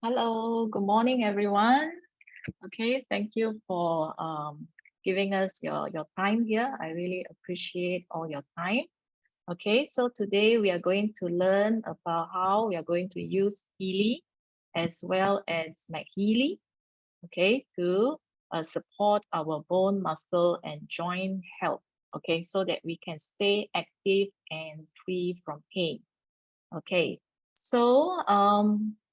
Hello, good morning, everyone. Okay, thank you for giving us your time here. I really appreciate all your time. Okay, so today we are going to learn about how we are going to use Healy as well as MagHealy, okay, to support our bone, muscle, and joint health, okay, so that we can stay active and free from pain. Okay, so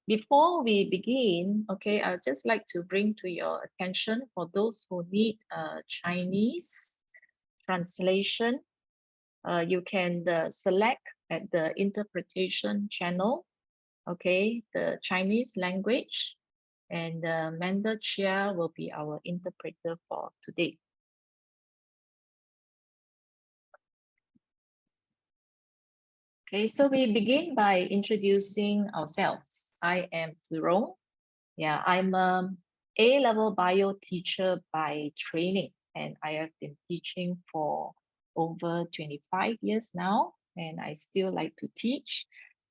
before we begin, okay, I'd just like to bring to your attention for those who need Chinese translation, you can select at the interpretation channel, okay, the Chinese language, and Manda Chia will be our interpreter for today. Okay, so we begin by introducing ourselves. I am Zirong. Yeah, I'm a A-level bio teacher by training, and I have been teaching for over 25 years now, and I still like to teach.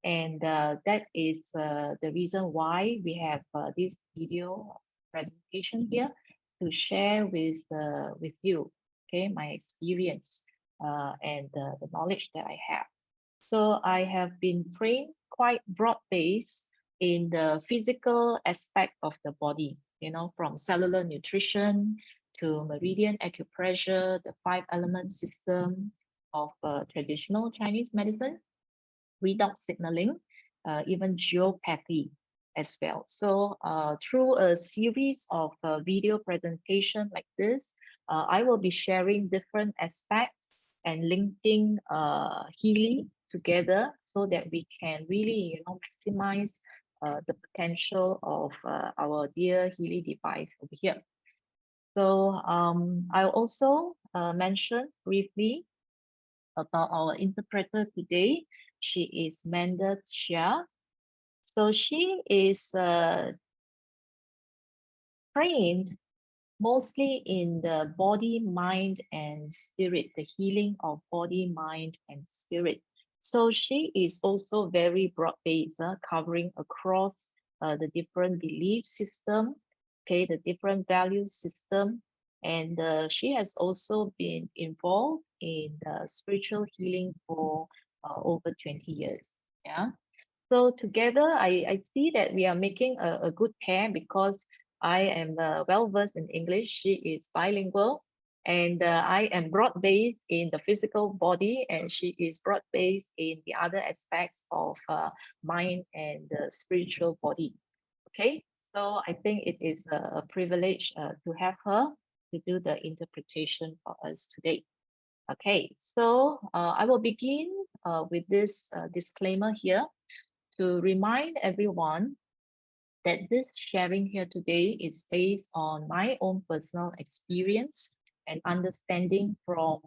And that is the reason why we have this video presentation here to share with you, okay, my experience and the knowledge that I have. So I have been trained quite broad-based in the physical aspect of the body, from cellular nutrition to meridian acupressure, the five element system of traditional Chinese medicine, redox signaling, even geopathy as well. So through a series of video presentation like this, I will be sharing different aspects and linking Healy together so that we can really, maximize the potential of our dear Healy device over here. So I'll also mention briefly about our interpreter today. She is Manda Chia. So she is trained mostly in the body, mind, and spirit, the healing of body, mind, and spirit. So she is also very broad-based, covering across the different belief system, okay, the different value system. And she has also been involved in spiritual healing for over 20 years. Yeah. So together, I see that we are making a good pair because I am well versed in English. She is bilingual, and I am broad based in the physical body, and she is broad based in the other aspects of mind and the spiritual body. Okay, so I think it is a privilege to have her to do the interpretation for us today. Okay, so I will begin with this disclaimer here to remind everyone that this sharing here today is based on my own personal experience and understanding from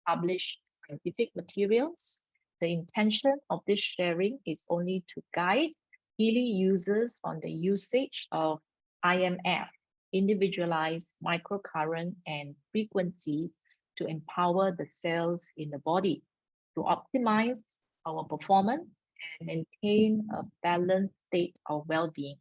published scientific materials. The intention of this sharing is only to guide Healy users on the usage of IMF, individualized microcurrent and frequencies to empower the cells in the body to optimize our performance and maintain a balanced state of well-being.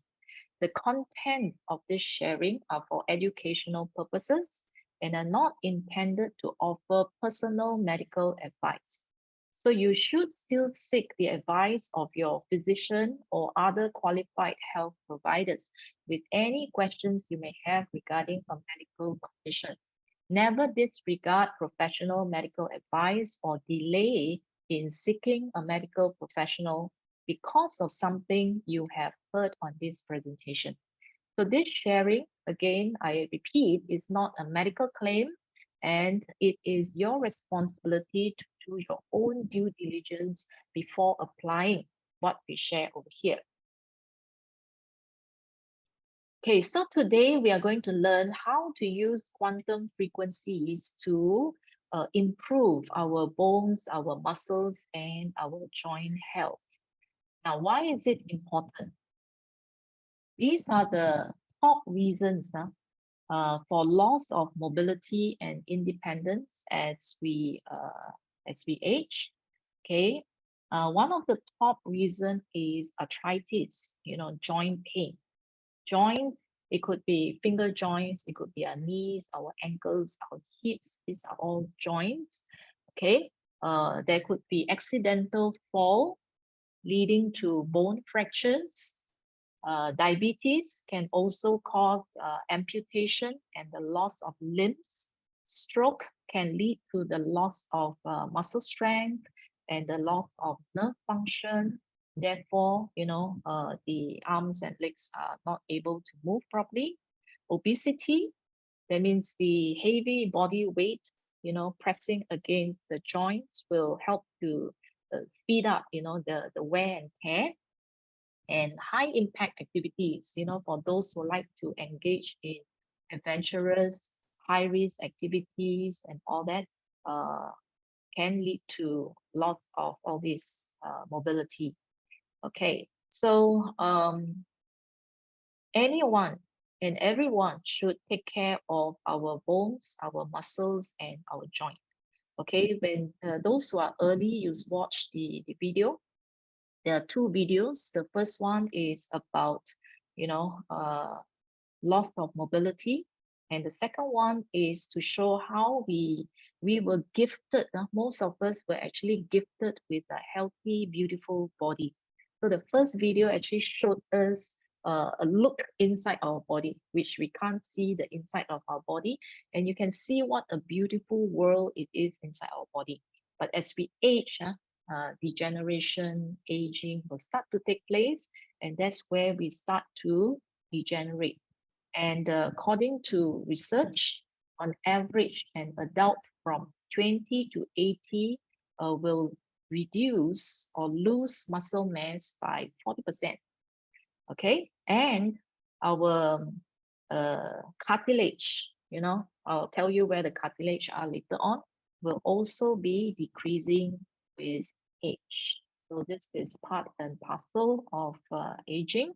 The content of this sharing are for educational purposes and are not intended to offer personal medical advice. So you should still seek the advice of your physician or other qualified health providers with any questions you may have regarding a medical condition. Never disregard professional medical advice or delay in seeking a medical professional because of something you have heard on this presentation. So this sharing, again, I repeat, is not a medical claim, and it is your responsibility to do your own due diligence before applying what we share over here. Okay, so today we are going to learn how to use quantum frequencies to improve our bones, our muscles, and our joint health. Now, why is it important? These are the top reasons for loss of mobility and independence as we age. Okay, one of the top reason is arthritis, joint pain. joints. It could be finger joints, it could be our knees, our ankles, our hips. These are all joints. Okay. There could be accidental fall leading to bone fractures. Diabetes can also cause amputation and the loss of limbs. Stroke can lead to the loss of muscle strength and the loss of nerve function. Therefore, the arms and legs are not able to move properly. Obesity, that means the heavy body weight, pressing against the joints will help to speed up, the wear and tear. And high impact activities, for those who like to engage in adventurous, high risk activities and all that, can lead to lots of all this mobility. Okay, so anyone and everyone should take care of our bones, our muscles, and our joint. Okay, when those who are early, you watch the video. There are two videos. The first one is about, loss of mobility. And the second one is to show how we were gifted. Most of us were actually gifted with a healthy, beautiful body. So the first video actually showed us a look inside our body, which we can't see the inside of our body. And you can see what a beautiful world it is inside our body. But as we age, degeneration, aging will start to take place. And that's where we start to degenerate. And according to research, on average, an adult from 20 to 80 will reduce or lose muscle mass by 40%. Okay, and our cartilage, I'll tell you where the cartilage are later on, will also be decreasing with age. So this is part and parcel of aging,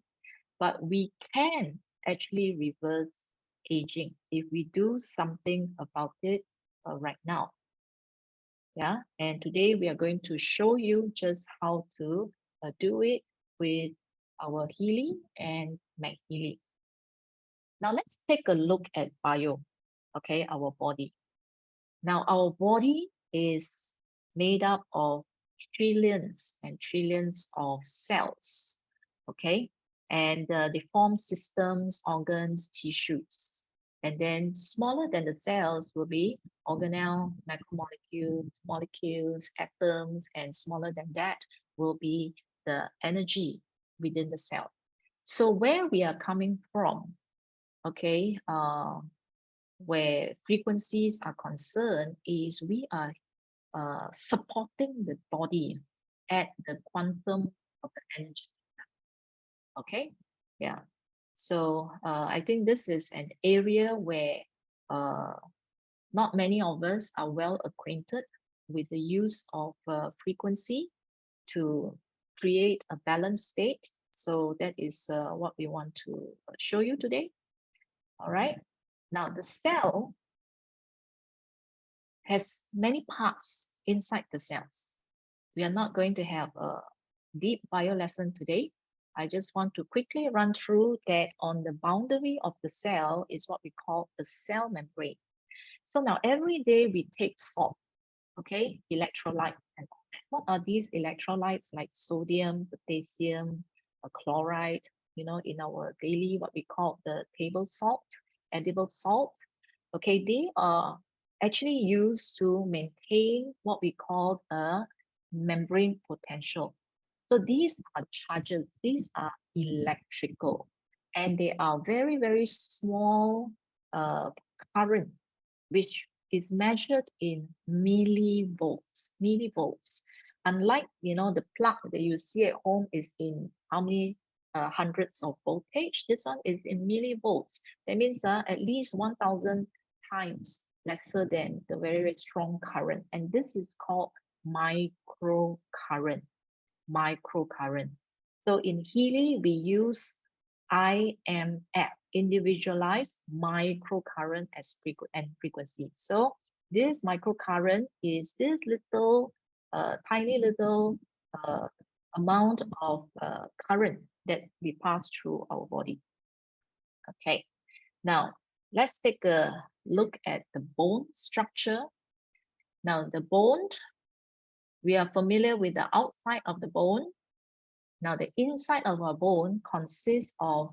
but we can actually reverse aging if we do something about it right now. Yeah, and today we are going to show you just how to do it with our Healy and MagHealy. Now let's take a look at bio, okay, our body. Now our body is made up of trillions and trillions of cells, okay? And they form systems, organs, tissues. And then smaller than the cells will be organelle, macromolecules, molecules, atoms, and smaller than that will be the energy within the cell. So where we are coming from, okay, where frequencies are concerned is we are supporting the body at the quantum of the energy. Okay, yeah. So I think this is an area where not many of us are well acquainted with the use of frequency to create a balanced state. So that is what we want to show you today. All right. Now the cell has many parts inside the cells. We are not going to have a deep bio lesson today. I just want to quickly run through that on the boundary of the cell is what we call the cell membrane. So now every day we take salt, okay, electrolytes. And what are these electrolytes like sodium, potassium, chloride, in our daily, what we call the table salt, edible salt. Okay, they are actually used to maintain what we call a membrane potential. So these are charges, these are electrical, and they are very, very small current, which is measured in millivolts, millivolts. Unlike, the plug that you see at home is in how many hundreds of voltage, this one is in millivolts. That means at least 1,000 times lesser than the very, very strong current. And this is called microcurrent, microcurrent. So in Healy, we use IMF, individualized microcurrent as frequency. So this microcurrent is this little, tiny little amount of current that we pass through our body. Okay, now let's take a look at the bone structure. Now, the bone, we are familiar with the outside of the bone. Now, the inside of our bone consists of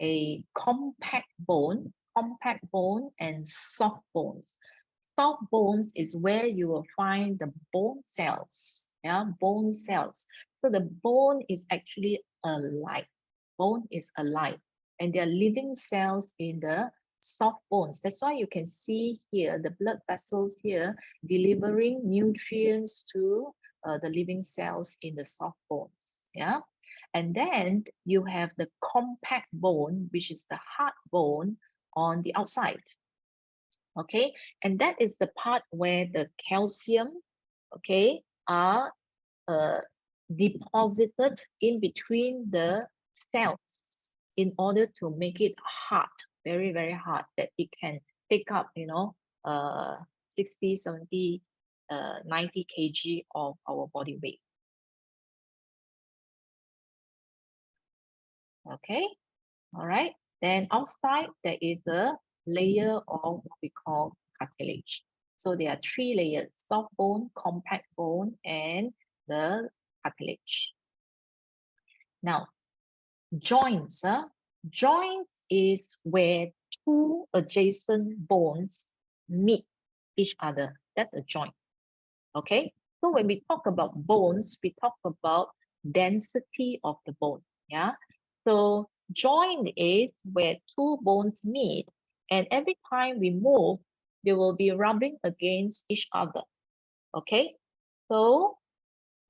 a compact bone and soft bones. Soft bones is where you will find the bone cells. Yeah, bone cells. So the bone is actually alive. Bone is alive, and there are living cells in the soft bones. That's why you can see here the blood vessels here delivering nutrients to the living cells in the soft bones. Yeah. And then you have the compact bone, which is the hard bone on the outside. Okay, and that is the part where the calcium, okay, are deposited in between the cells in order to make it hard, very, very hard, that it can pick up, 60, 70, 90 kg of our body weight. Okay, all right. Then outside, there is a layer of what we call cartilage. So there are three layers: soft bone, compact bone, and the cartilage. Now, joints. Joints is where two adjacent bones meet each other. That's a joint. Okay. So when we talk about bones, we talk about density of the bone. Yeah. So joint is where two bones meet, and every time we move, they will be rubbing against each other. Okay. So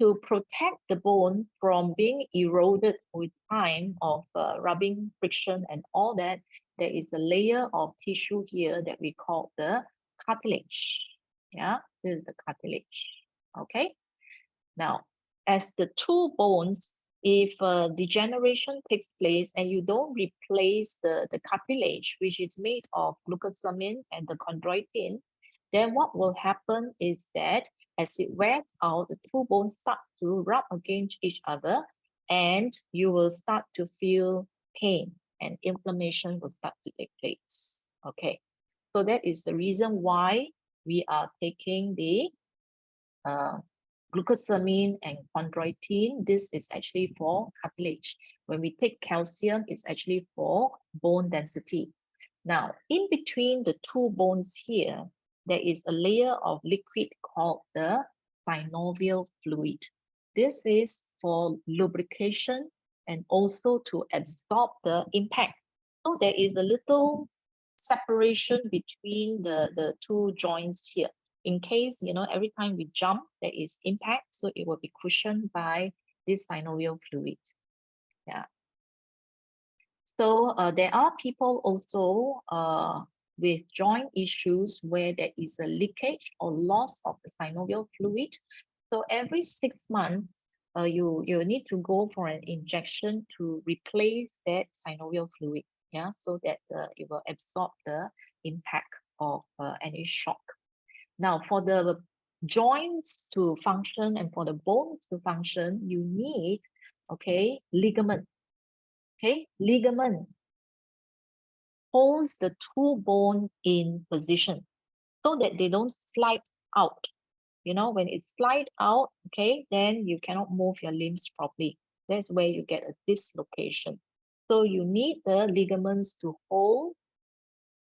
to protect the bone from being eroded with time of rubbing, friction, and all that, there is a layer of tissue here that we call the cartilage. Yeah, this is the cartilage. Okay. Now, as the two bones, if degeneration takes place and you don't replace the cartilage, which is made of glucosamine and the chondroitin, then what will happen is that as it wears out, the two bones start to rub against each other, and you will start to feel pain and inflammation will start to take place. Okay, so that is the reason why we are taking the glucosamine and chondroitin. This is actually for cartilage. When we take calcium, it's actually for bone density. Now, in between the two bones here, there is a layer of liquid called the synovial fluid. This is for lubrication and also to absorb the impact. So there is a little separation between the two joints here. In case, every time we jump, there is impact, so it will be cushioned by this synovial fluid. Yeah. So there are people also with joint issues where there is a leakage or loss of the synovial fluid. So every 6 months, you need to go for an injection to replace that synovial fluid. Yeah, so that it will absorb the impact of any shock. Now, for the joints to function and for the bones to function, you need, okay, ligament. Okay, ligament holds the two bone in position so that they don't slide out. When it slide out, okay, then you cannot move your limbs properly. That's where you get a dislocation. So you need the ligaments to hold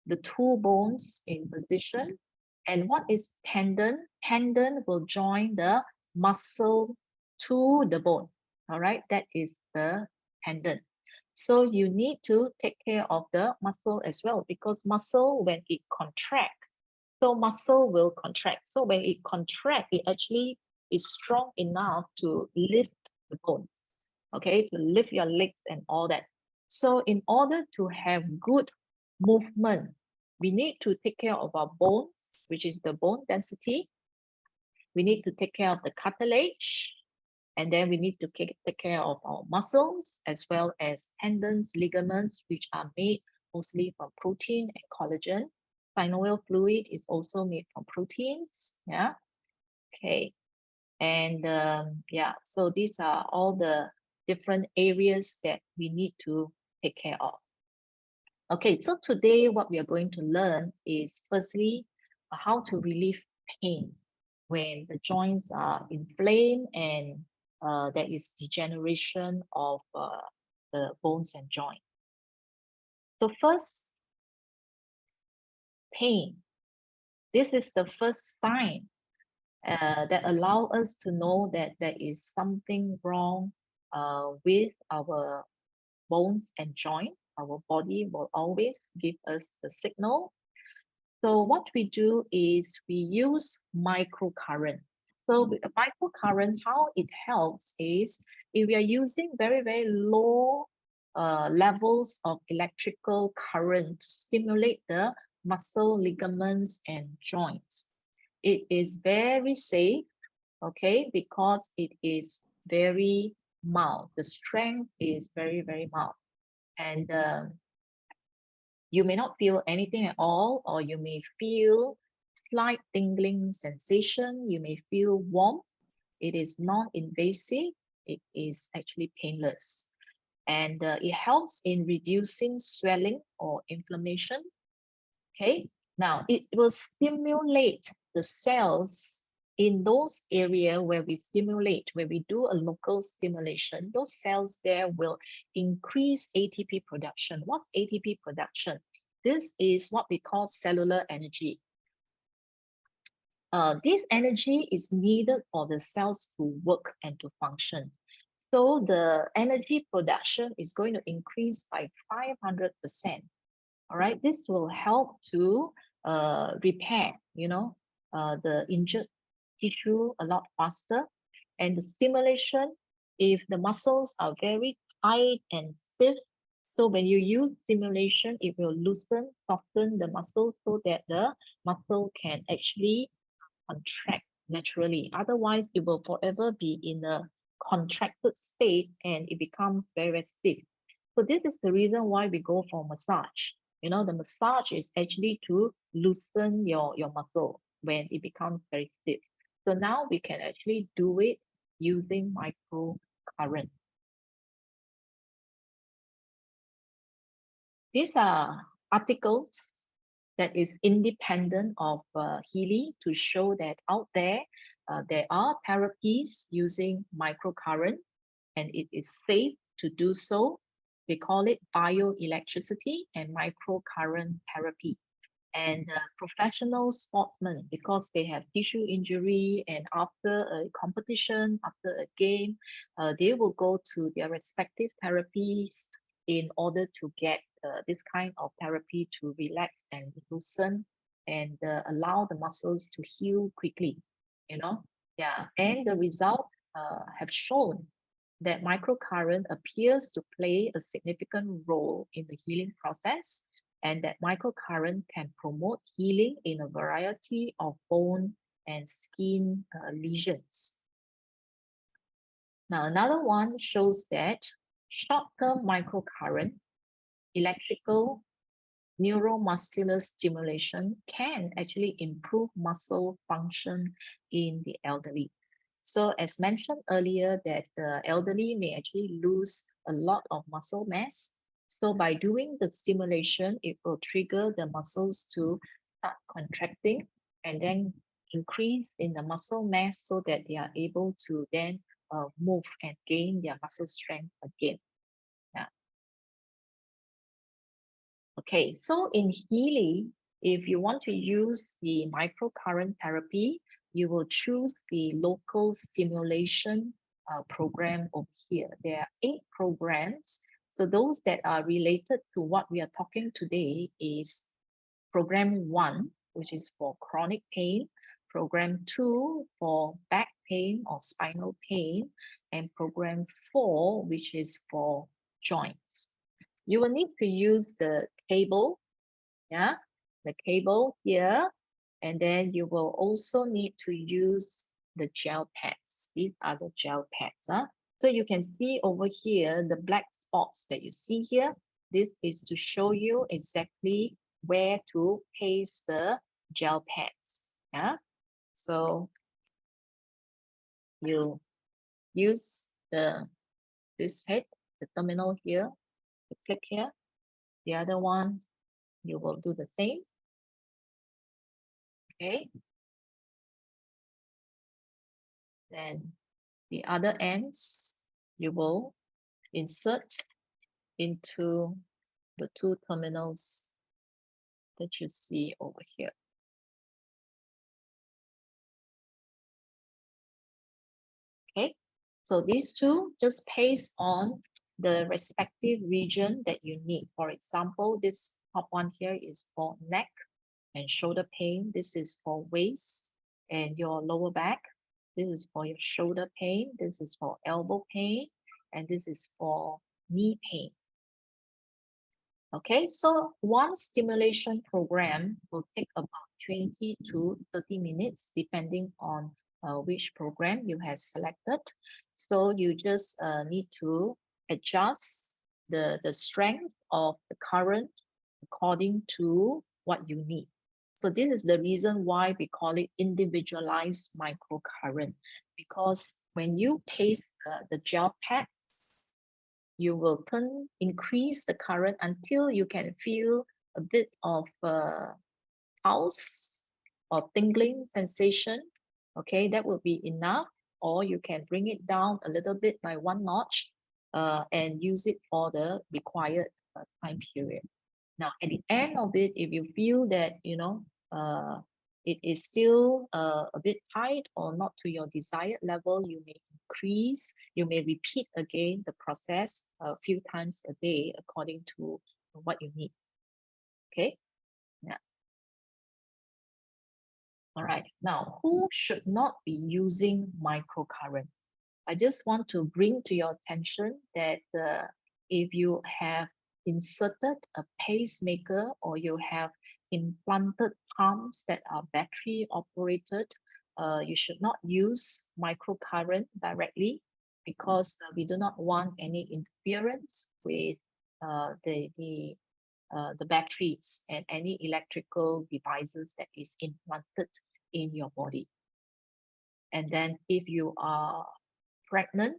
the two bones in position. And what is tendon? Tendon will join the muscle to the bone. All right, that is the tendon. So you need to take care of the muscle as well, because muscle, when it contract, so muscle will contract. So when it contract, it actually is strong enough to lift the bones, okay, to lift your legs and all that. So in order to have good movement, we need to take care of our bones, which is the bone density. We need to take care of the cartilage, and then we need to take care of our muscles as well as tendons, ligaments, which are made mostly from protein and collagen. Synovial fluid is also made from proteins. Yeah. Okay. And yeah, so these are all the different areas that we need to take care of. Okay, so today what we are going to learn is firstly how to relieve pain when the joints are inflamed and there is degeneration of the bones and joints. So first, pain. This is the first sign that allow us to know that there is something wrong with our bones and joint. Our body will always give us the signal. So what we do is we use microcurrent. So with a microcurrent, how it helps is if we are using very, very low levels of electrical current to stimulate the muscle, ligaments, and joints. It is very safe, okay, because it is very mild. The strength is very, very mild. And you may not feel anything at all, or you may feel slight tingling sensation. You may feel warm. It is non-invasive. It is actually painless. And it helps in reducing swelling or inflammation. Okay, now it will stimulate the cells in those areas where we stimulate, where we do a local stimulation. Those cells there will increase ATP production. What's ATP production? This is what we call cellular energy. This energy is needed for the cells to work and to function. So the energy production is going to increase by 500%. All right, this will help to repair, the injured tissue a lot faster. And the stimulation, if the muscles are very tight and stiff, so when you use stimulation, it will loosen, soften the muscle so that the muscle can actually contract naturally. Otherwise, it will forever be in a contracted state and it becomes very, very stiff. So this is the reason why we go for massage. The massage is actually to loosen your muscle when it becomes very stiff. So now we can actually do it using microcurrent. These are articles that is independent of Healy to show that out there are therapies using microcurrent and it is safe to do so. They call it bioelectricity and microcurrent therapy. And professional sportsmen, because they have tissue injury and after a competition, after a game, they will go to their respective therapies in order to get this kind of therapy to relax and loosen and allow the muscles to heal quickly, Yeah, and the results have shown that microcurrent appears to play a significant role in the healing process and that microcurrent can promote healing in a variety of bone and skin lesions. Now, another one shows that short-term microcurrent, electrical neuromuscular stimulation can actually improve muscle function in the elderly. So as mentioned earlier that the elderly may actually lose a lot of muscle mass. So by doing the stimulation, it will trigger the muscles to start contracting and then increase in the muscle mass so that they are able to then move and gain their muscle strength again. Yeah. Okay, so in Healy, if you want to use the microcurrent therapy, you will choose the local stimulation program over here. There are 8 programs. So those that are related to what we are talking today is program 1, which is for chronic pain, program 2 for back pain or spinal pain, and program 4, which is for joints. You will need to use the cable, yeah, the cable here, and then you will also need to use the gel pads. These are the gel pads. So you can see over here, the black spots that you see here, this is to show you exactly where to paste the gel pads. Yeah, so you use this head, the terminal here, you click here, The other one, you will do the same. Okay. Then the other ends, you will insert into the two terminals that you see over here. Okay, so these two just paste on the respective region that you need. For example, this top one here is for neck and shoulder pain. This is for waist and your lower back. This is for your shoulder pain. This is for elbow pain. And this is for knee pain. Okay, so one stimulation program will take about 20 to 30 minutes, depending on which program you have selected. So you just need to adjust the strength of the current according to what you need. So this is the reason why we call it individualized microcurrent, because when you paste the gel pads, you will increase the current until you can feel a bit of pulse or tingling sensation. Okay, that will be enough. Or you can bring it down a little bit by 1 notch and use it for the required time period. Now, at the end of it, if you feel that, it is still a bit tight or not to your desired level, you may increase, you may repeat again the process a few times a day according to what you need. Okay. Yeah. All right. Now, who should not be using microcurrent? I just want to bring to your attention that if you have inserted a pacemaker or you have implanted pumps that are battery operated, you should not use microcurrent directly, because we do not want any interference with the batteries and any electrical devices that is implanted in your body. And then if you are pregnant,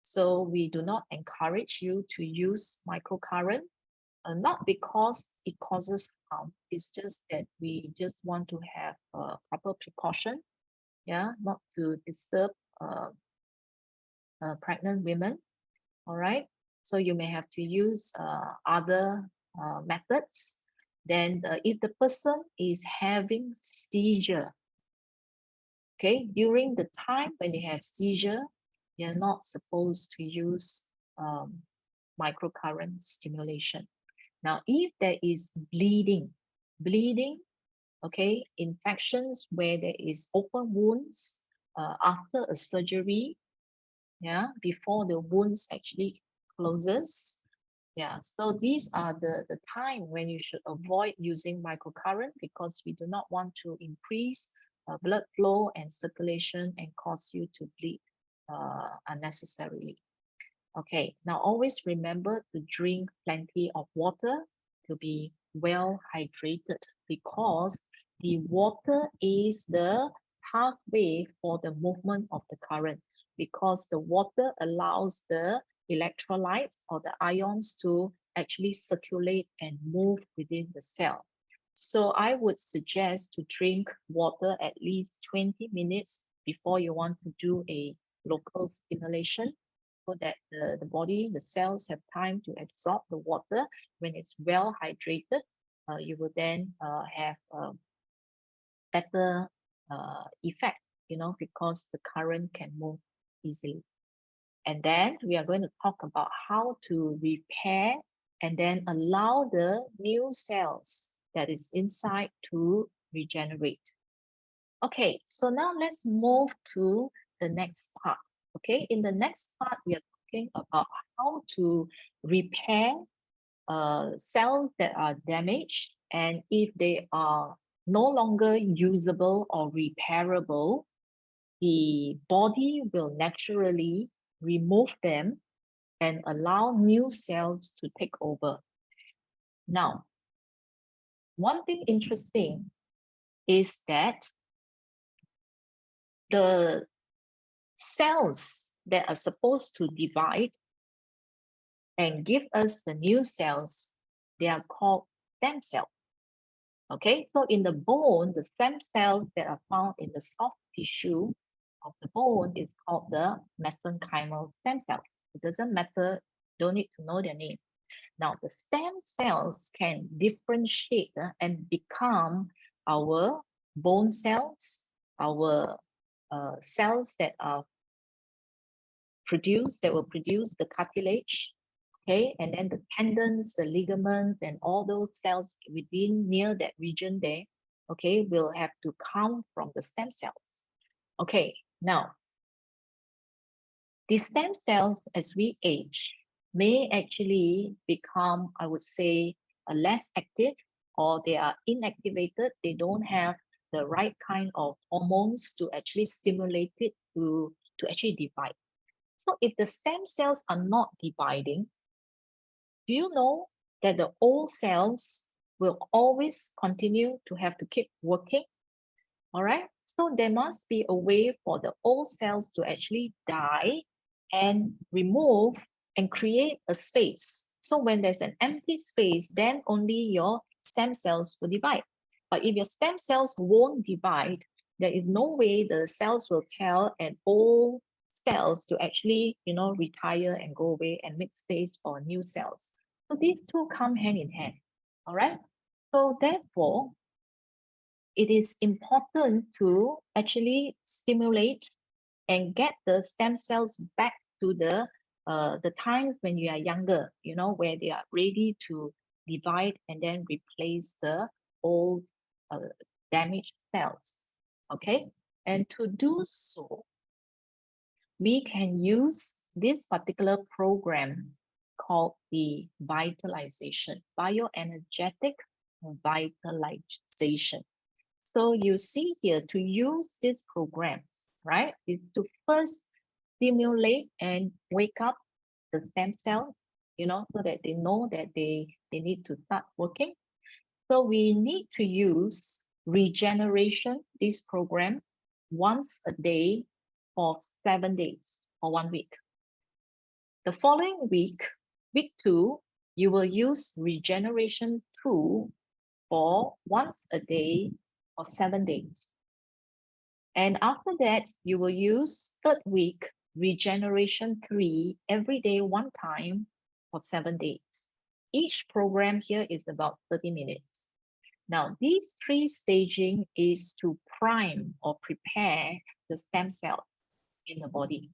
so we do not encourage you to use microcurrent, not because it causes harm. It's just that we just want to have proper precaution, yeah, not to disturb pregnant women. All right. So you may have to use other methods. Then if the person is having seizure, okay, during the time when they have seizure, you're not supposed to use microcurrent stimulation. Now, if there is bleeding, okay, infections where there is open wounds after a surgery, yeah, before the wounds actually closes, yeah, so these are the time when you should avoid using microcurrent, because we do not want to increase blood flow and circulation and cause you to bleed unnecessarily. Okay, now always remember to drink plenty of water, to be well hydrated, because the water is the pathway for the movement of the current, because the water allows the electrolytes or the ions to actually circulate and move within the cell. So I would suggest to drink water at least 20 minutes before you want to do a local stimulation, so that the body, the cells have time to absorb the water. When it's well hydrated, you will then have better effect, because the current can move easily. And then we are going to talk about how to repair and then allow the new cells that is inside to regenerate. Okay, so now let's move to the next part. Okay, in the next part, we are talking about how to repair cells that are damaged, and if they are no longer usable or repairable, the body will naturally remove them and allow new cells to take over. Now, one thing interesting is that the cells that are supposed to divide and give us the new cells They are called stem cells. Okay, so in the bone, the stem cells that are found in the soft tissue of the bone is called the mesenchymal stem cells. It doesn't matter, don't need to know their name. Now, the stem cells can differentiate and become our bone cells, our cells that are produced, that will produce the cartilage, okay, and then the tendons, the ligaments, and all those cells within near that region there, okay, will have to come from the stem cells. Okay, now, the stem cells as we age may actually become, I would say, less active, or they are inactivated. They don't have the right kind of hormones to actually stimulate it to actually divide. So if the stem cells are not dividing, do you know that the old cells will always continue to have to keep working? All right. So there must be a way for the old cells to actually die and remove and create a space. So when there's an empty space, then only your stem cells will divide. But if your stem cells won't divide, there is no way the cells will tell an old cells to actually, retire and go away and make space for new cells. So these two come hand in hand. All right. So therefore, it is important to actually stimulate and get the stem cells back to the times when you are younger, where they are ready to divide and then replace the old damaged cells. Okay, and to do so, we can use this particular program called the vitalization, bioenergetic vitalization. So you see here, to use this program, right, is to first stimulate and wake up the stem cells, so that they know that they need to start working. So we need to use regeneration, this program, once a day for 7 days or 1 week. The following week, week 2, you will use regeneration 2 for once a day for 7 days. And after that, you will use third week regeneration 3 every day, 1 time for 7 days. Each program here is about 30 minutes. Now, these 3 staging is to prime or prepare the stem cells in the body.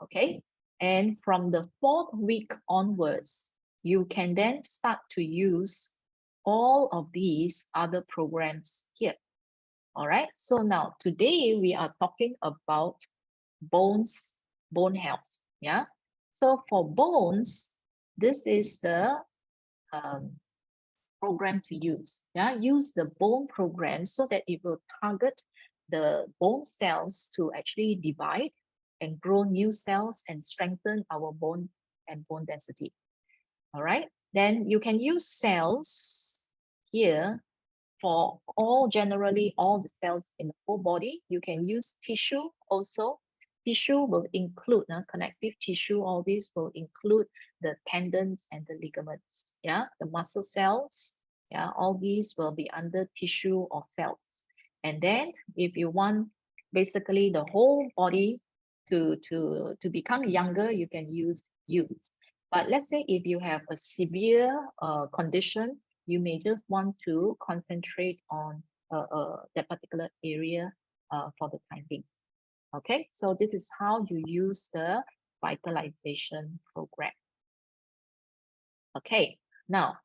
Okay. And from the 4th week onwards, you can then start to use all of these other programs here. All right. So now today we are talking about bone health. Yeah. So for bones, this is the program to use. Yeah. Use the bone program so that it will target the bone cells to actually divide and grow new cells and strengthen our bone and bone density. All right. Then you can use cells here for generally all the cells in the whole body. You can use tissue also. Tissue will include connective tissue. All these will include the tendons and the ligaments. Yeah, the muscle cells. Yeah, all these will be under tissue or cells. And then if you want basically the whole body to become younger, you can use. But let's say if you have a severe condition, you may just want to concentrate on that particular area for the time being. Okay, so this is how you use the vitalization program. Okay, now,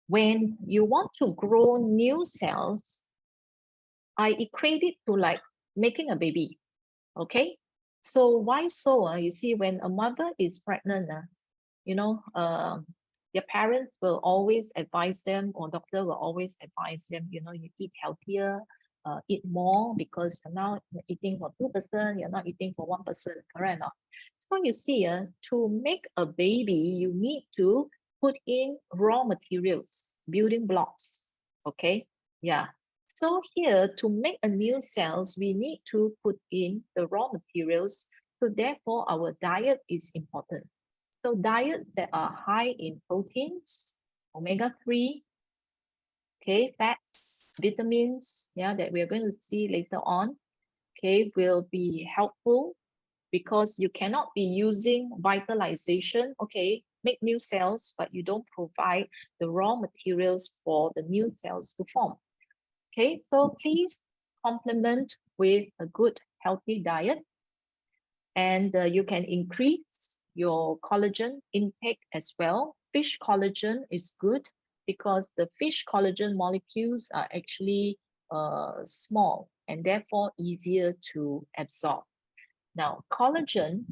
when you want to grow new cells, I equate it to like making a baby. Okay, so why so? You see, when a mother is pregnant, their parents will always advise them, or doctor will always advise them, you eat healthier, eat more, because you're now eating for 2 person, you're not eating for 1 person, correct or not? So you see, to make a baby, you need to put in raw materials, building blocks. Okay, yeah. So here, to make a new cells, we need to put in the raw materials. So therefore, our diet is important. So diets that are high in proteins, omega-3, okay, fats, vitamins, yeah, that we're going to see later on, okay, will be helpful because you cannot be using vitalization, okay, make new cells, but you don't provide the raw materials for the new cells to form. Okay, so please complement with a good, healthy diet, and you can increase your collagen intake as well. Fish collagen is good because the fish collagen molecules are actually small and therefore easier to absorb. Now, collagen,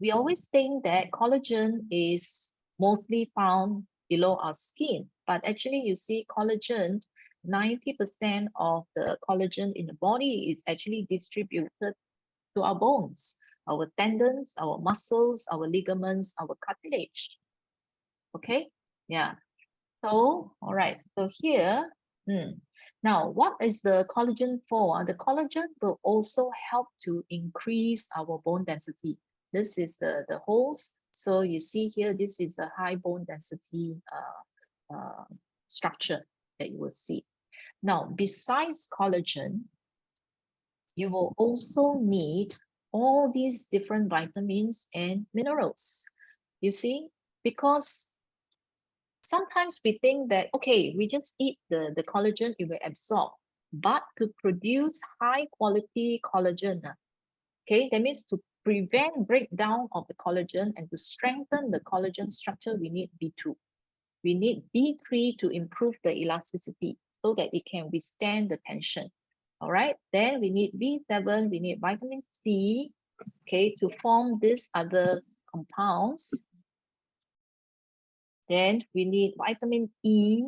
we always think that collagen is mostly found below our skin, but actually you see collagen, 90% of the collagen in the body is actually distributed to our bones, our tendons, our muscles, our ligaments, our cartilage. Okay, yeah. So, all right, so here, now what is the collagen for? The collagen will also help to increase our bone density. This is the holes. So you see here, this is a high bone density structure that you will see. Now, besides collagen, you will also need all these different vitamins and minerals. You see, because sometimes we think that, okay, we just eat the collagen, it will absorb. But to produce high quality collagen, okay, that means to prevent breakdown of the collagen and to strengthen the collagen structure, we need B2. We need B3 to improve the elasticity so that it can withstand the tension. All right, then we need B7, we need vitamin C, okay, to form these other compounds. Then we need vitamin E,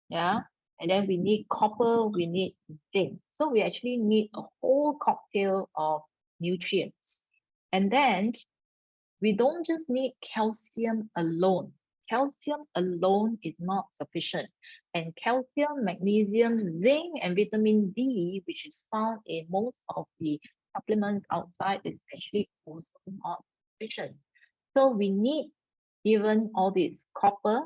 yeah, and then we need copper, we need zinc. So we actually need a whole cocktail of nutrients. And then we don't just need calcium alone. Calcium alone is not sufficient. And calcium, magnesium, zinc, and vitamin D, which is found in most of the supplements outside, is actually also not sufficient. So we need even all this copper,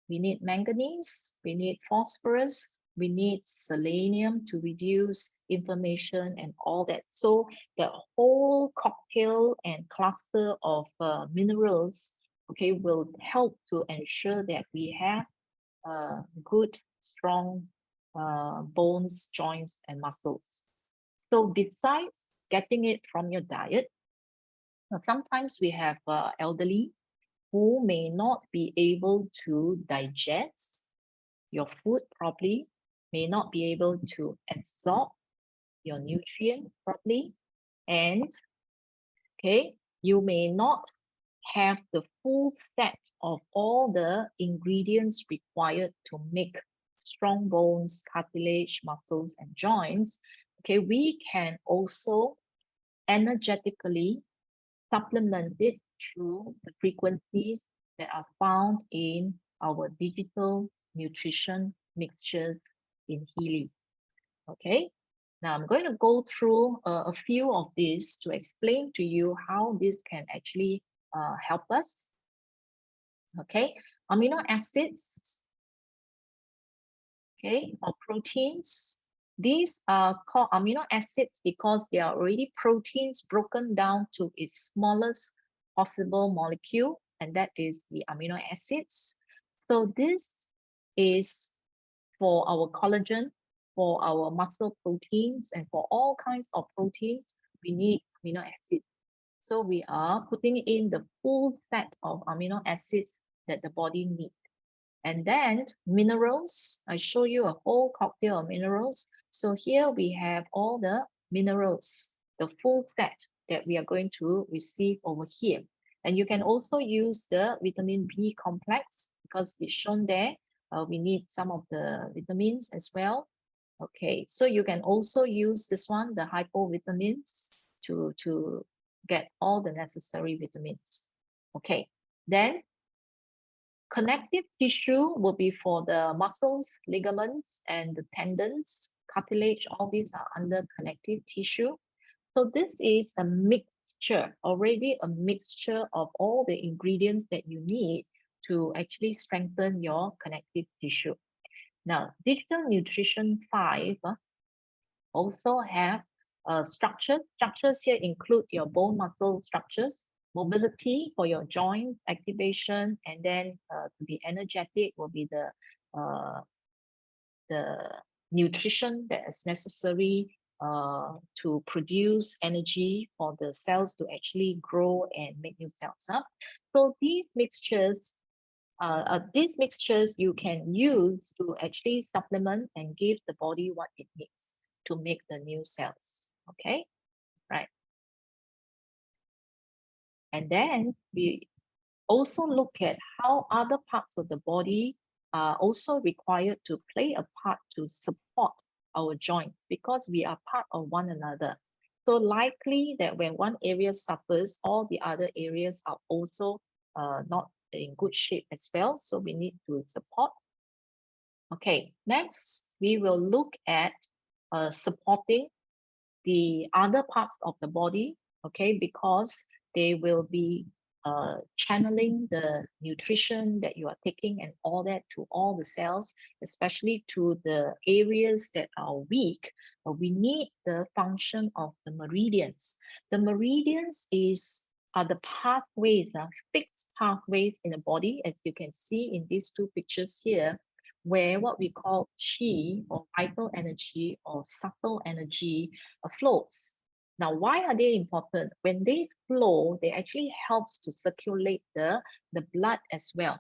we need manganese, we need phosphorus, we need selenium to reduce inflammation and all that. So the whole cocktail and cluster of minerals, okay, will help to ensure that we have good, strong bones, joints, and muscles. So besides getting it from your diet, sometimes we have elderly who may not be able to digest your food properly, may not be able to absorb your nutrient properly, and okay, you may not have the full set of all the ingredients required to make strong bones, cartilage, muscles, and joints. Okay, we can also energetically supplement it through the frequencies that are found in our digital nutrition mixtures in Healy. Okay, now I'm going to go through a few of these to explain to you how this can actually help us. Okay, amino acids, okay, or proteins. These are called amino acids because they are already proteins broken down to its smallest possible molecule, and that is the amino acids. So this is for our collagen, for our muscle proteins, and for all kinds of proteins, we need amino acids. So we are putting in the full set of amino acids that the body needs. And then minerals, I show you a whole cocktail of minerals. So here we have all the minerals, the full set that we are going to receive over here. And you can also use the vitamin B complex because it's shown there. We need some of the vitamins as well. Okay, so you can also use this one, the hypovitamins, to get all the necessary vitamins. Okay, then connective tissue will be for the muscles, ligaments, and the tendons, cartilage, all these are under connective tissue. So this is a mixture, already a mixture of all the ingredients that you need to actually strengthen your connective tissue. Now, digital nutrition 5 also have structures. Structures here include your bone muscle structures, mobility for your joint activation, and then to be energetic will be uh, the nutrition that is necessary to produce energy for the cells to actually grow and make new cells up. So these mixtures you can use to actually supplement and give the body what it needs to make the new cells. Okay, right. And then we also look at how other parts of the body are also required to play a part to support our joint because we are part of one another. So likely that when one area suffers, all the other areas are also not in good shape as well. So we need to support. Okay, next we will look at supporting the other parts of the body, okay, because they will be channeling the nutrition that you are taking and all that to all the cells, especially to the areas that are weak. We need the function of the meridians. The meridians are the pathways, fixed pathways in the body, as you can see in these two pictures here, where what we call qi or vital energy or subtle energy flows. Now, why are they important? When they flow, they actually helps to circulate the blood as well.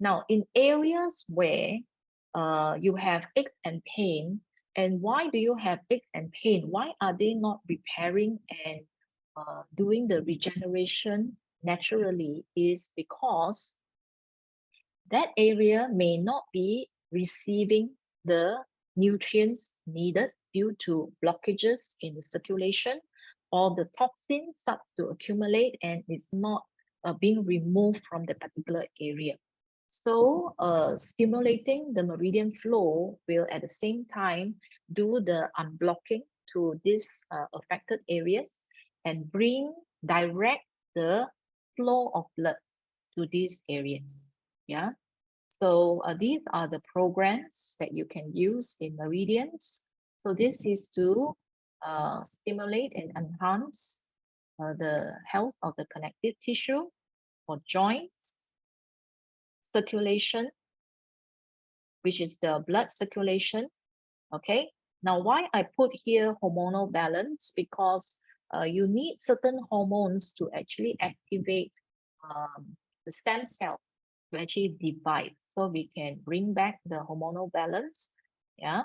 Now, in areas where you have aches and pain, and why do you have aches and pain? Why are they not repairing and doing the regeneration naturally? Is because that area may not be receiving the nutrients needed due to blockages in the circulation, or the toxin starts to accumulate and it's not being removed from the particular area. So stimulating the meridian flow will at the same time do the unblocking to these affected areas and direct the flow of blood to these areas. Yeah. So these are the programs that you can use in meridians. So this is to stimulate and enhance the health of the connective tissue for joints, circulation, which is the blood circulation. Okay. Now, why I put here hormonal balance? Because you need certain hormones to actually activate the stem cells to actually divide. So we can bring back the hormonal balance. Yeah.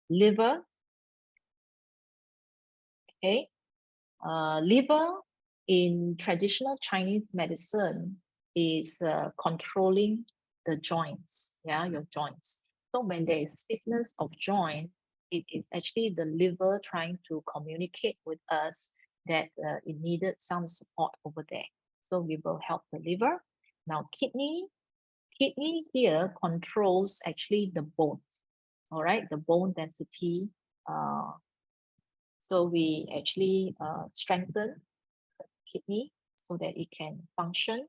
Liver. Okay. Liver in traditional Chinese medicine is controlling the joints. Yeah, your joints. So when there is stiffness of joint, it is actually the liver trying to communicate with us that it needed some support over there. So we will help the liver. Now, kidney here controls actually the bones, all right, the bone density. So we actually strengthen the kidney so that it can function,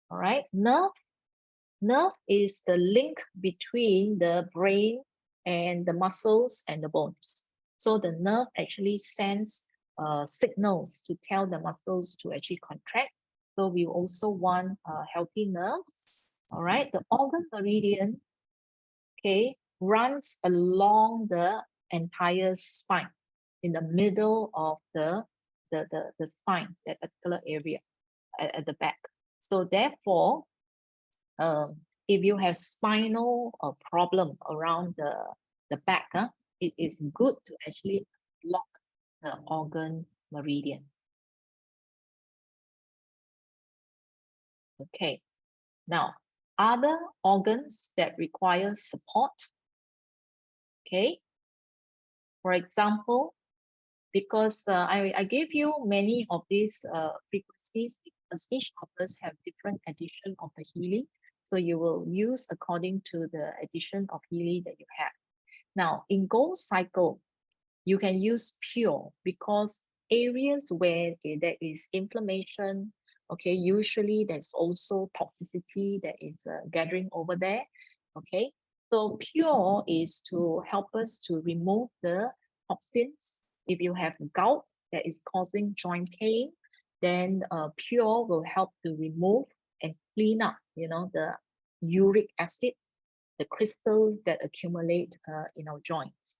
all right. Nerve is the link between the brain and the muscles and the bones. So the nerve actually sends signals to tell the muscles to actually contract. So we also want healthy nerves. All right, the organ meridian, okay, runs along the entire spine in the middle of the spine, that particular area at the back. So therefore, if you have spinal problem around the back, it is good to actually block the organ meridian. Okay, now other organs that require support. Okay, for example, because I gave you many of these frequencies because each of us have different edition of the Healy. So you will use according to the edition of Healy that you have. Now, in Gold Cycle, you can use pure because areas where there is inflammation Okay, usually there's also toxicity that is gathering over there. Okay, so pure is to help us to remove the toxins. If you have gout that is causing joint pain, then pure will help to remove and clean up, the uric acid, the crystals that accumulate in our joints.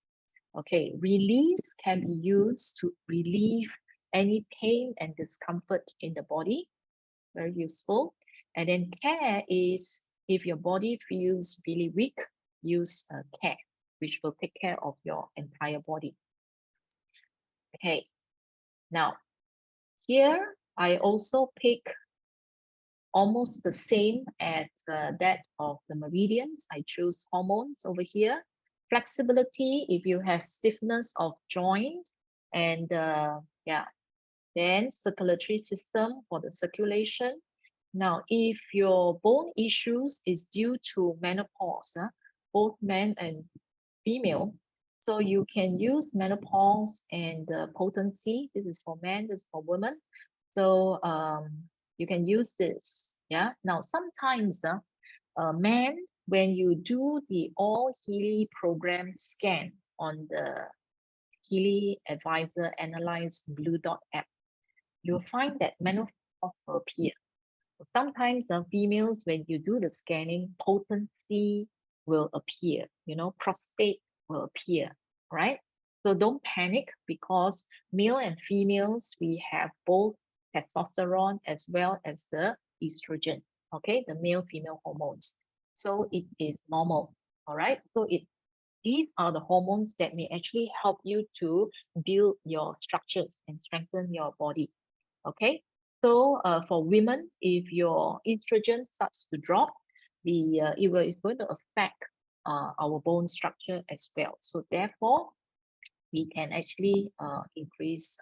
Okay, release can be used to relieve any pain and discomfort in the body. Very useful. And then care is if your body feels really weak, use care, which will take care of your entire body. Okay, now here I also pick almost the same as that of the meridians. I choose hormones over here. Flexibility, if you have stiffness of joint, and yeah, then circulatory system for the circulation. Now, if your bone issues is due to menopause, both men and female, so you can use menopause and potency. This is for men, this is for women. So you can use this. Yeah. Now, sometimes men, when you do the All Healy program scan on the Healy Advisor Analyze Blue Dot app, you'll find that menopause will appear. Sometimes females, when you do the scanning, potency will appear, prostate will appear, right? So don't panic because male and females, we have both testosterone as well as the estrogen, okay, the male female hormones. So it is normal, all right? So these are the hormones that may actually help you to build your structures and strengthen your body. Okay, so for women, if your estrogen starts to drop, it's going to affect our bone structure as well. So therefore, we can actually increase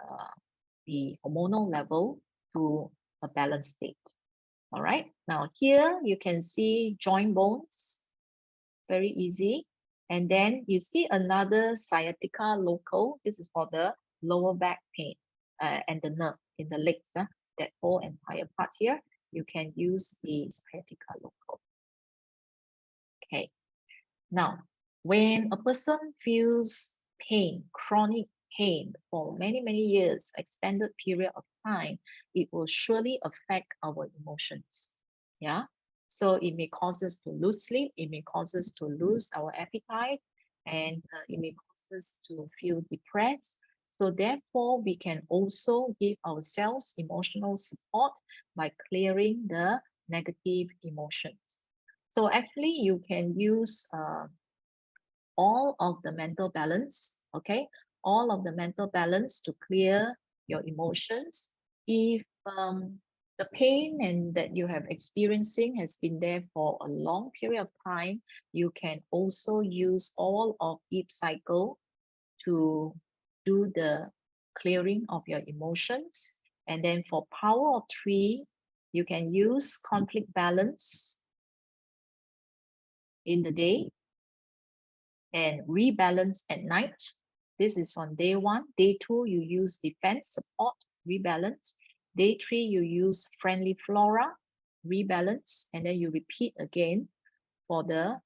the hormonal level to a balanced state. All right. Now here you can see joint bones, very easy. And then you see another sciatica local. This is for the lower back pain and the nerve in the legs. That whole entire part here, you can use the sciatica local. Okay. Now, when a person feels pain, chronic pain for many, many years, extended period of time, it will surely affect our emotions. Yeah. So it may cause us to lose sleep, it may cause us to lose our appetite, and it may cause us to feel depressed. So therefore, we can also give ourselves emotional support by clearing the negative emotions. So actually, you can use all of the mental balance, okay? All of the mental balance to clear your emotions. If the pain and that you have experiencing has been there for a long period of time, you can also use all of Eve cycle to do the clearing of your emotions. And then for power of three, you can use conflict balance in the day and rebalance at night. This is on day one. Day two, you use defense support, rebalance. Day three, you use friendly flora, rebalance, and then you repeat again for the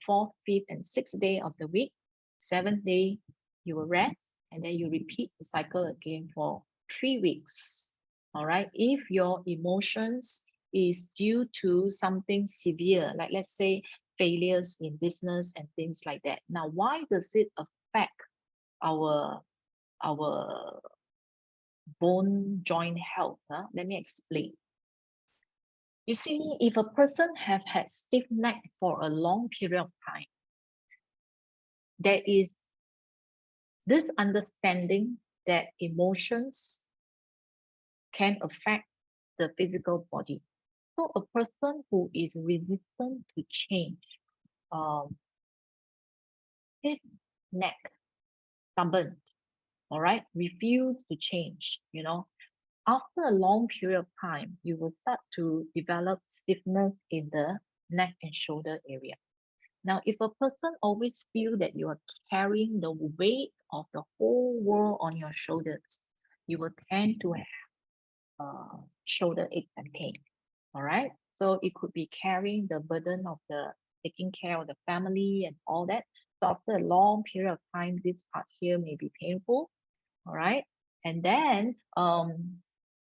fourth, fifth, and sixth day of the week. Seventh day, you will rest, and then you repeat the cycle again for 3 weeks. All right. If your emotions is due to something severe, like let's say failures in business and things like that. Now, why does it affect our bone joint health? Let me explain. You see, if a person have had stiff neck for a long period of time, there is this understanding that emotions can affect the physical body. So a person who is resistant to change, stiff neck, stubborn, all right, refuse to change, after a long period of time, you will start to develop stiffness in the neck and shoulder area. Now, if a person always feel that you are carrying the weight of the whole world on your shoulders, you will tend to have shoulder ache and pain. All right. So it could be carrying the burden of the taking care of the family and all that. So after a long period of time, this part here may be painful. All right. And then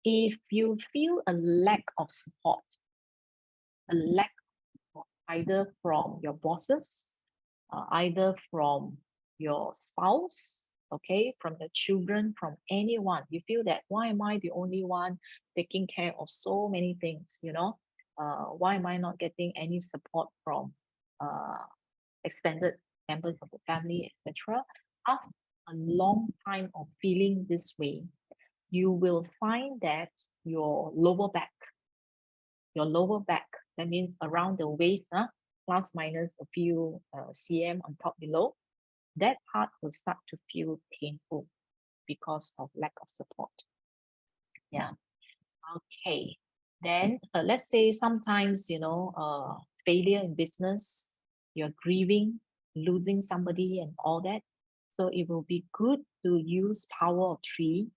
if you feel a lack of support, a lack of either from your bosses, either from your spouse, okay, from the children, from anyone, you feel that why am I the only one taking care of so many things, why am I not getting any support from uh, extended members of the family, etc. After a long time of feeling this way, you will find that your lower back, that means around the waist, plus minus a few cm on top below, that part will start to feel painful because of lack of support. Yeah. Okay. Then let's say sometimes, failure in business, you're grieving, losing somebody and all that. So it will be good to use power of three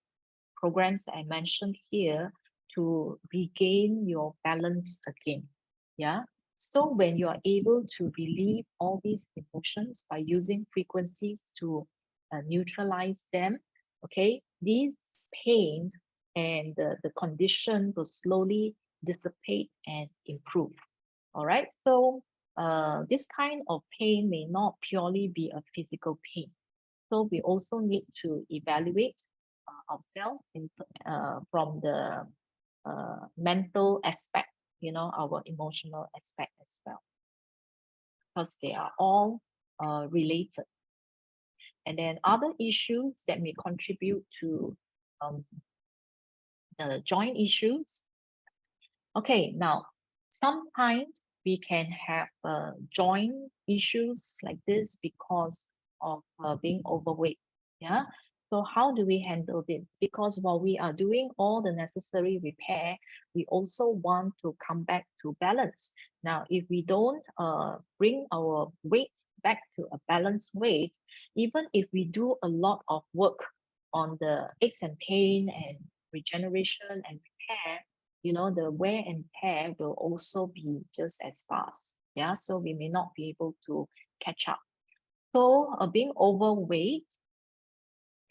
programs that I mentioned here to regain your balance again. Yeah. So when you are able to relieve all these emotions by using frequencies to neutralize them, okay, these pain and the condition will slowly dissipate and improve. All right. So this kind of pain may not purely be a physical pain. So we also need to evaluate ourselves from the mental aspect, our emotional aspect as well, because they are all related. And then other issues that may contribute to um, the joint issues. Okay, now sometimes we can have joint issues like this because of being overweight. Yeah. So how do we handle this? Because while we are doing all the necessary repair, we also want to come back to balance. Now, if we don't bring our weight back to a balanced weight, even if we do a lot of work on the aches and pain and regeneration and repair, the wear and tear will also be just as fast. Yeah, so we may not be able to catch up. So being overweight,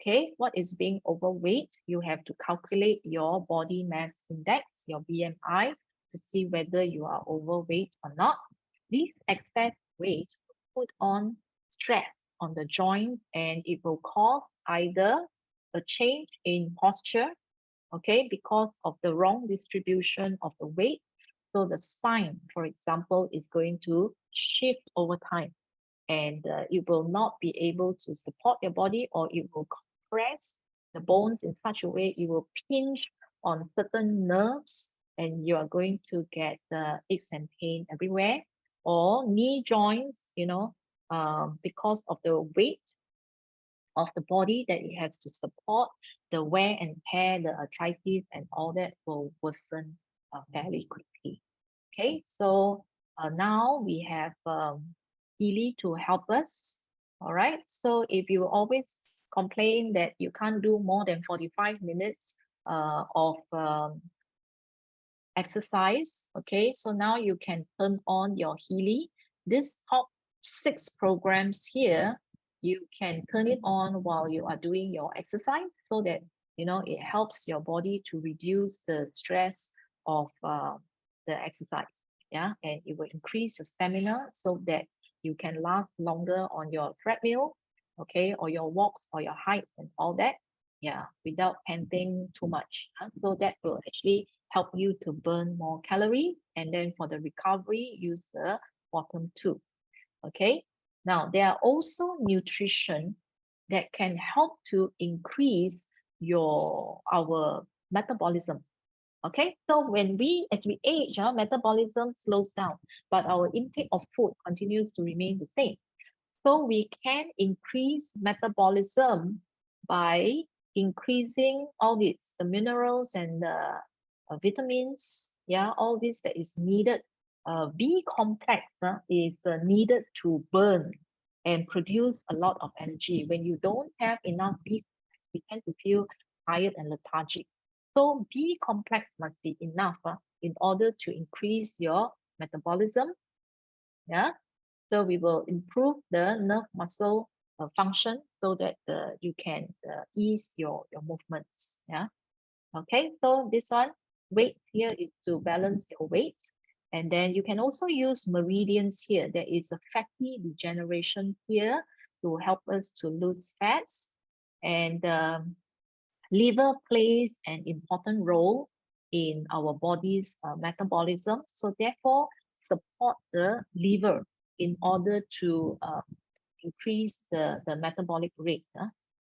okay, what is being overweight? You have to calculate your body mass index, your BMI, to see whether you are overweight or not. This excess weight will put on stress on the joint and it will cause either a change in posture, okay, because of the wrong distribution of the weight. So the spine, for example, is going to shift over time and it will not be able to support your body, or it will compress the bones in such a way it will pinch on certain nerves and you are going to get the aches and pain everywhere, or knee joints, because of the weight of the body that it has to support, the wear and tear, the arthritis and all that will worsen fairly quickly. Okay, so now we have Healy to help us. All right, so if you always complain that you can't do more than 45 minutes of exercise, okay, so now you can turn on your Healy. This top 6 programs here, you can turn it on while you are doing your exercise so that it helps your body to reduce the stress of the exercise. Yeah, and it will increase your stamina so that you can last longer on your treadmill, okay, or your walks or your hikes and all that. Yeah, without panting too much. So that will actually help you to burn more calorie. And then for the recovery, use the bottom 2. Okay. Now, there are also nutrition that can help to increase our metabolism. Okay, so as we age, our metabolism slows down, but our intake of food continues to remain the same. So we can increase metabolism by increasing all these the minerals and the vitamins, yeah, all this that is needed. B complex is needed to burn and produce a lot of energy. When you don't have enough B complex, you tend to feel tired and lethargic. So B complex must be enough in order to increase your metabolism. Yeah. So we will improve the nerve muscle function so that you can ease your movements. Yeah. Okay. So this one, weight here is to balance your weight. And then you can also use meridians here. There is a fatty regeneration here to help us to lose fats. And liver plays an important role in our body's metabolism. So therefore, support the liver in order to increase the metabolic rate.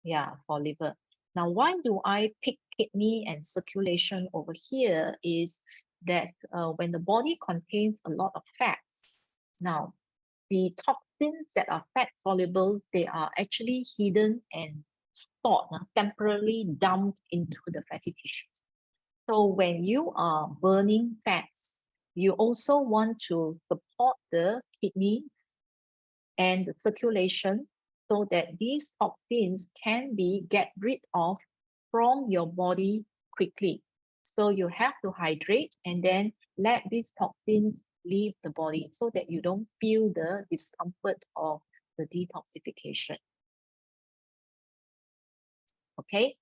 Yeah, for liver. Now, why do I pick kidney and circulation over here is that when the body contains a lot of fats, now the toxins that are fat soluble, they are actually hidden and stored, temporarily dumped into the fatty tissues. So when you are burning fats, you also want to support the kidneys and the circulation so that these toxins can be get rid of from your body quickly. So you have to hydrate and then let these toxins leave the body so that you don't feel the discomfort of the detoxification. Okay.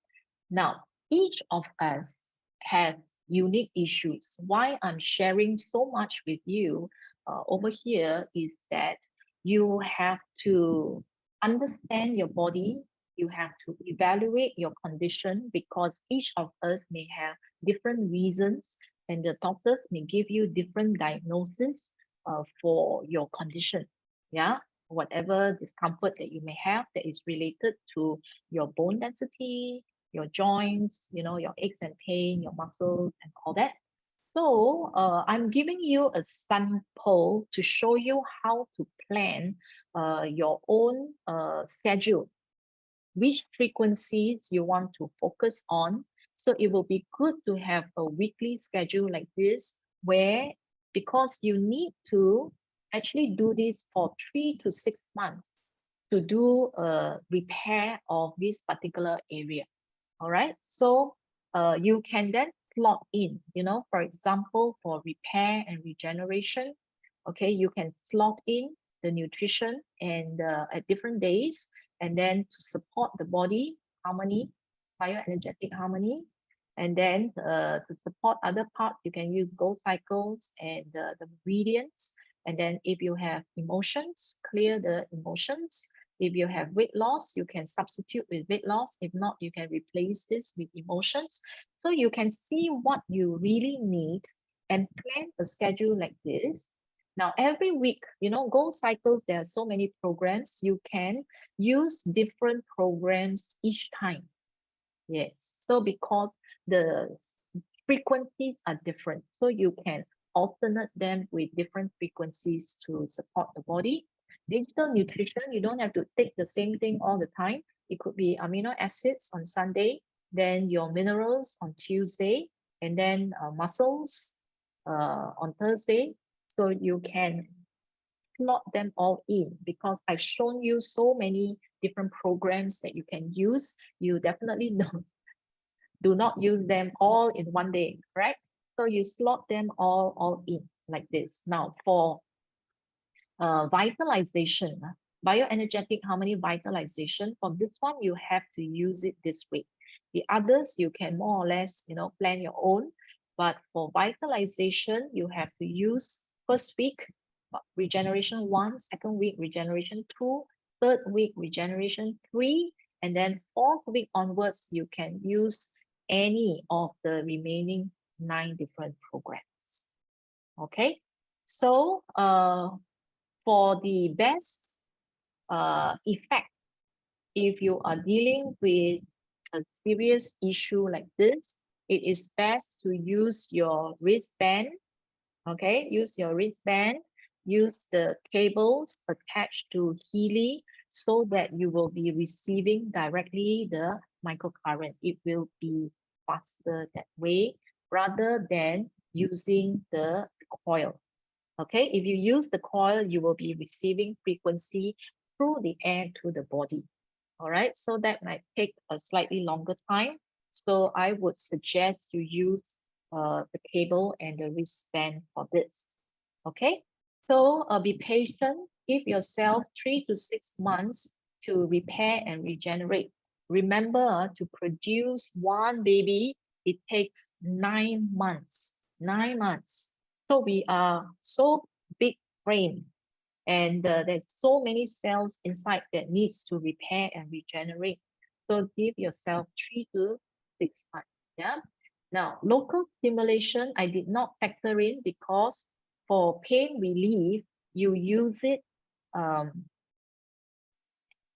Now, each of us has unique issues. Why I'm sharing so much with you over here is that you have to understand your body. You have to evaluate your condition because each of us may have different reasons and the doctors may give you different diagnosis for your condition. Yeah, whatever discomfort that you may have that is related to your bone density, your joints, your aches and pain, your muscles, and all that. So I'm giving you a sample to show you how to plan your own schedule, which frequencies you want to focus on. So it will be good to have a weekly schedule like this, where because you need to actually do this for 3 to 6 months to do a repair of this particular area. All right. So you can then slot in, for example, for repair and regeneration. Okay, you can slot in the nutrition and at different days, and then to support the body harmony, bioenergetic harmony, and then to support other parts, you can use goal cycles and the meridians. And then if you have emotions, clear the emotions. If you have weight loss, you can substitute with weight loss. If not, you can replace this with emotions. So you can see what you really need and plan a schedule like this. Now, every week, goal cycles, there are so many programs. You can use different programs each time. Yes. So because the frequencies are different, so you can alternate them with different frequencies to support the body. Digital nutrition, you don't have to take the same thing all the time. It could be amino acids on Sunday, then your minerals on Tuesday, and then muscles on Thursday. So you can slot them all in because I've shown you so many different programs that you can use. You definitely do not use them all in one day, right? So you slot them all in like this. Now for vitalization, bioenergetic harmony vitalization, for this one, you have to use it this way. The others, you can more or less, plan your own. But for vitalization, you have to use first week, regeneration 1, second week, regeneration 2, third week, regeneration 3, and then fourth week onwards, you can use any of the remaining 9 different programs. Okay, so for the best effect, if you are dealing with a serious issue like this, it is best to use your wristband. Okay, use your wristband, use the cables attached to Healy so that you will be receiving directly the microcurrent. It will be faster that way rather than using the coil. Okay, if you use the coil, you will be receiving frequency through the air to the body. All right, so that might take a slightly longer time. So I would suggest you use the cable and the wristband for this. Okay, so be patient. Give yourself 3 to 6 months to repair and regenerate. Remember, to produce one baby, it takes 9 months. 9 months. So we are so big frame, and there's so many cells inside that needs to repair and regenerate. So give yourself 3 to 6 months. Yeah. Now, local stimulation, I did not factor in because for pain relief, you use it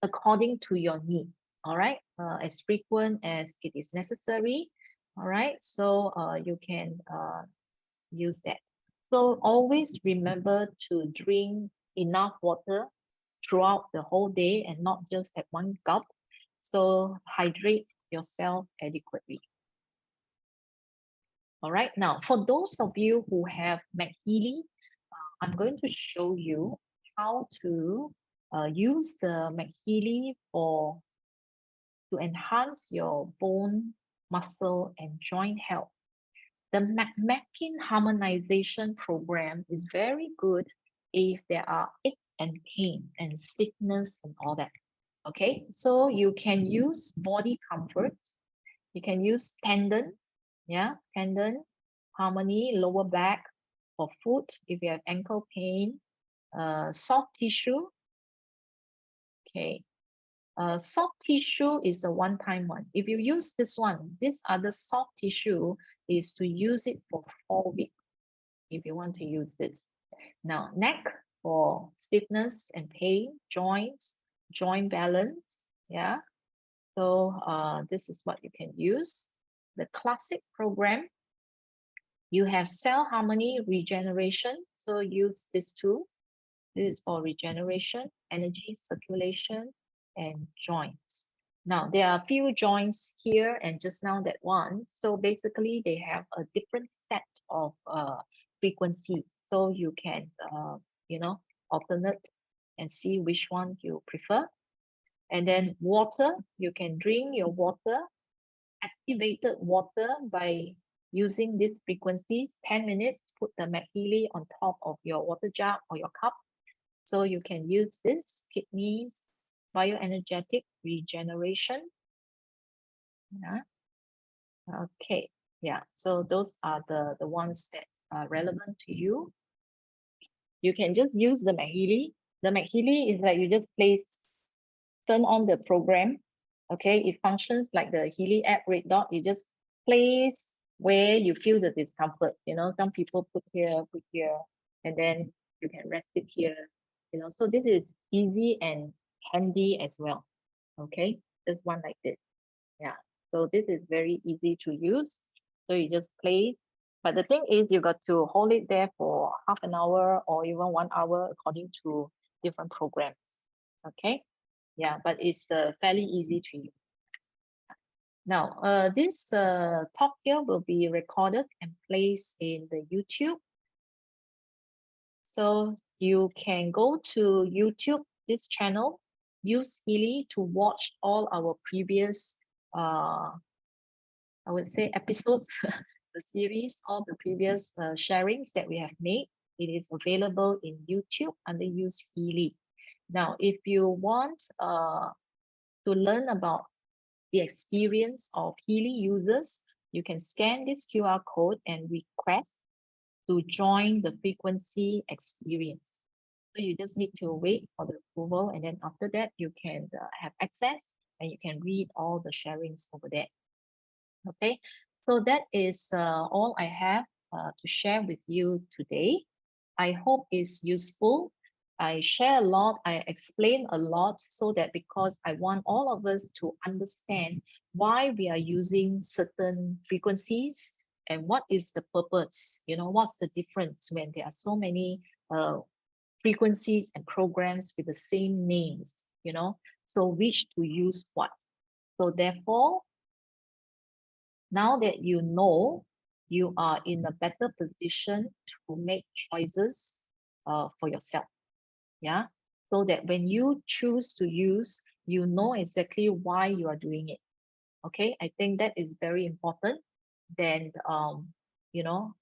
according to your need. All right, as frequent as it is necessary. All right, so you can use that. So always remember to drink enough water throughout the whole day and not just at one gulp. So hydrate yourself adequately. All right, now for those of you who have MagHealy, I'm going to show you how to use the MagHealy to enhance your bone, muscle, and joint health. The mapping harmonization program is very good if there are aches and pain and sickness and all that. Okay, so you can use body comfort. You can use tendon, yeah, tendon, harmony, lower back for foot if you have ankle pain, soft tissue. Okay, soft tissue is a one-time one. If you use this one, this other soft tissue is to use it for 4 weeks if you want to use this. Now, neck for stiffness and pain, joints, joint balance. Yeah. So this is what you can use. The classic program, you have cell harmony regeneration. So use this too. This is for regeneration, energy, circulation, and joints. Now, there are a few joints here and just now that one. So basically, they have a different set of frequencies. So you can, alternate and see which one you prefer. And then water, you can drink your water, activated water by using these frequencies. 10 minutes, put the MagHealy on top of your water jug or your cup. So you can use this, kidneys, bioenergetic regeneration. Yeah. Okay. Yeah. So those are the ones that are relevant to you. You can just use the MagHealy. The MagHealy is like you just turn on the program. Okay. It functions like the Healy app, red dot. You just place where you feel the discomfort. You know, some people put here, and then you can rest it here. You know, so this is easy and handy as well. Okay, just one like this. Yeah, so this is very easy to use. So you just place, but the thing is you got to hold it there for half an hour or even 1 hour according to different programs. Okay, yeah, but it's fairly easy to use. Now, this talk here will be recorded and placed in the YouTube. So you can go to YouTube, this channel, use Healy to watch all our previous, I would say, episodes, the series, all the previous sharings that we have made. It is available in YouTube under Use Healy. Now, if you want to learn about the experience of Healy users, you can scan this QR code and request to join the frequency experience. So you just need to wait for the approval, and then after that, you can have access and you can read all the sharings over there. Okay, so that is all I have to share with you today. I hope it's useful. I share a lot, I explain a lot so that because I want all of us to understand why we are using certain frequencies and what is the purpose, you know, what's the difference when there are so many frequencies and programs with the same names, you know, so which to use what. So therefore, now that you know, you are in a better position to make choices for yourself. Yeah. So that when you choose to use, you know exactly why you are doing it. Okay, I think that is very important than you know,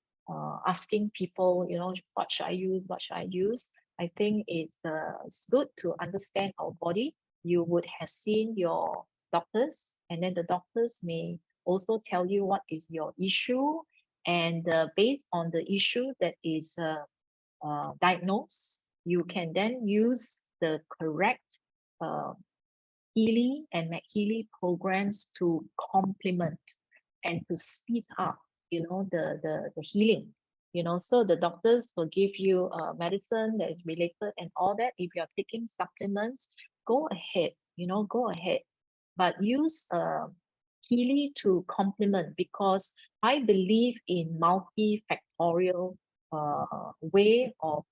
asking people, what should I use, what should I use. I think it's good to understand our body. You would have seen your doctors, and then the doctors may also tell you what is your issue, and based on the issue that is diagnosed, you can then use the correct uh, Healy and MagHealy programs to complement and to speed up, the healing. So the doctors will give you medicine that is related and all that. If you're taking supplements, go ahead, go ahead. But use Healy to complement, because I believe in multifactorial way of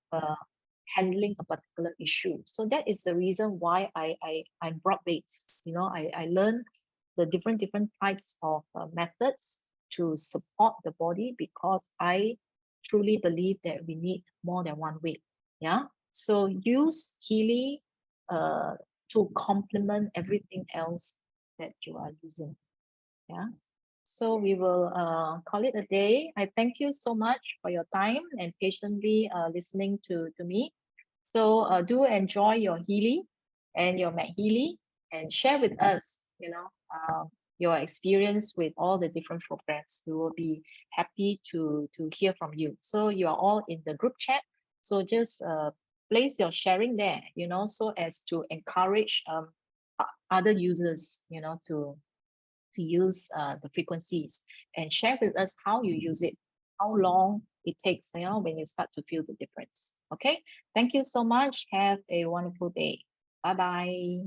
handling a particular issue. So that is the reason why I'm broad-based. I learn the different types of methods to support the body, because I truly believe that we need more than one way. Yeah. So use Healy uh, to complement everything else that you are using. Yeah. So we will call it a day. I thank you so much for your time and patiently listening to me. So do enjoy your Healy and your MagHealy, and share with us, your experience with all the different programs. We will be happy to hear from you. So you are all in the group chat. So just place your sharing there, so as to encourage other users, to use the frequencies, and share with us how you use it, how long it takes, when you start to feel the difference. Okay. Thank you so much. Have a wonderful day. Bye bye.